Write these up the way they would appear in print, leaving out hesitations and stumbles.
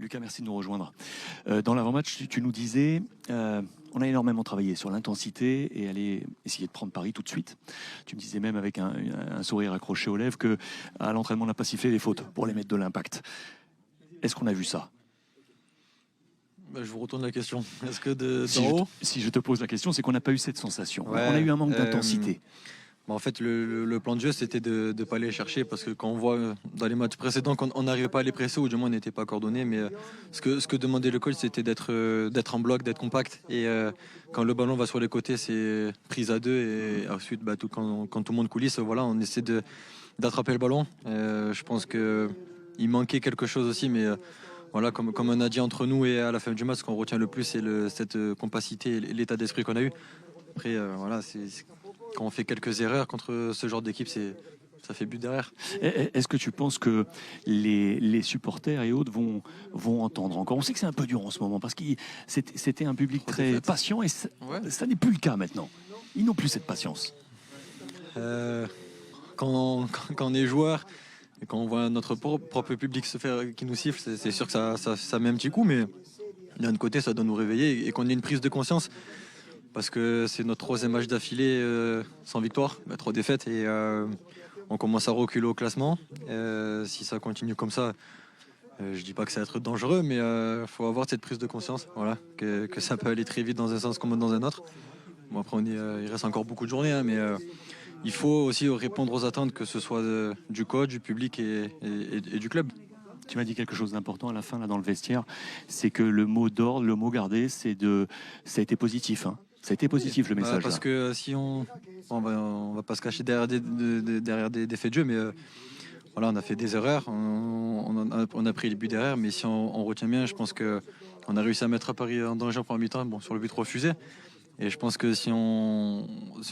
Lucas, merci de nous rejoindre. Dans l'avant-match, tu nous disais, on a énormément travaillé sur l'intensité et aller essayer de prendre Paris tout de suite. Tu me disais même avec un sourire accroché aux lèvres que à l'entraînement, on n'a pas sifflé les fautes pour les mettre de l'impact. Est-ce qu'on a vu ça? Je vous retourne la question. Est-ce que si je te pose la question, c'est qu'on n'a pas eu cette sensation. Ouais, on a eu un manque d'intensité. En fait, le plan de jeu, c'était de ne pas aller chercher parce que quand on voit dans les matchs précédents qu'on n'arrivait pas à les presser ou du moins on n'était pas coordonné, mais ce que demandait le coach, c'était d'être en bloc, d'être compact. Et quand le ballon va sur les côtés, c'est prise à deux et ensuite, quand tout le monde coulisse, voilà, on essaie d'attraper le ballon. Je pense qu'il manquait quelque chose aussi, mais voilà, comme on a dit entre nous et à la fin du match, ce qu'on retient le plus, c'est cette compacité et l'état d'esprit qu'on a eu. Après, voilà, quand on fait quelques erreurs contre ce genre d'équipe, ça fait but derrière. Est-ce que tu penses que les supporters et autres vont entendre encore? On sait que c'est un peu dur en ce moment parce que c'était un public très patient et ça n'est plus le cas maintenant. Ils n'ont plus cette patience. Quand on est joueur et quand on voit notre propre public qui nous siffle, c'est sûr que ça met un petit coup, mais d'un côté, ça doit nous réveiller et qu'on ait une prise de conscience. Parce que c'est notre troisième match d'affilée sans victoire, 3 défaites et on commence à reculer au classement. Si ça continue comme ça, je dis pas que ça va être dangereux, mais faut avoir cette prise de conscience, voilà, que ça peut aller très vite dans un sens comme dans un autre. Bon, après, il reste encore beaucoup de journées, hein, mais il faut aussi répondre aux attentes, que ce soit du coach, du public et du club. Tu m'as dit quelque chose d'important à la fin là dans le vestiaire, c'est que le mot d'ordre, le mot gardé, ça a été positif. Hein. Ça a été positif le message. Parce que si on va pas se cacher derrière des faits de jeu, mais voilà, on a fait des erreurs, on a pris les buts derrière, mais si on retient bien, je pense que on a réussi à mettre à Paris en danger en première mi-temps, bon, sur le but refusé. Et je pense que ce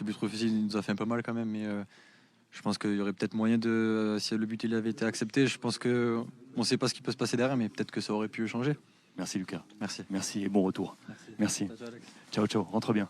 but refusé il nous a fait un peu mal quand même, mais je pense qu'il y aurait peut-être moyen si le but il avait été accepté, je pense que on sait pas ce qui peut se passer derrière, mais peut-être que ça aurait pu changer. Merci Lucas. Merci. Merci et bon retour. Merci. Ciao, ciao. Rentre bien.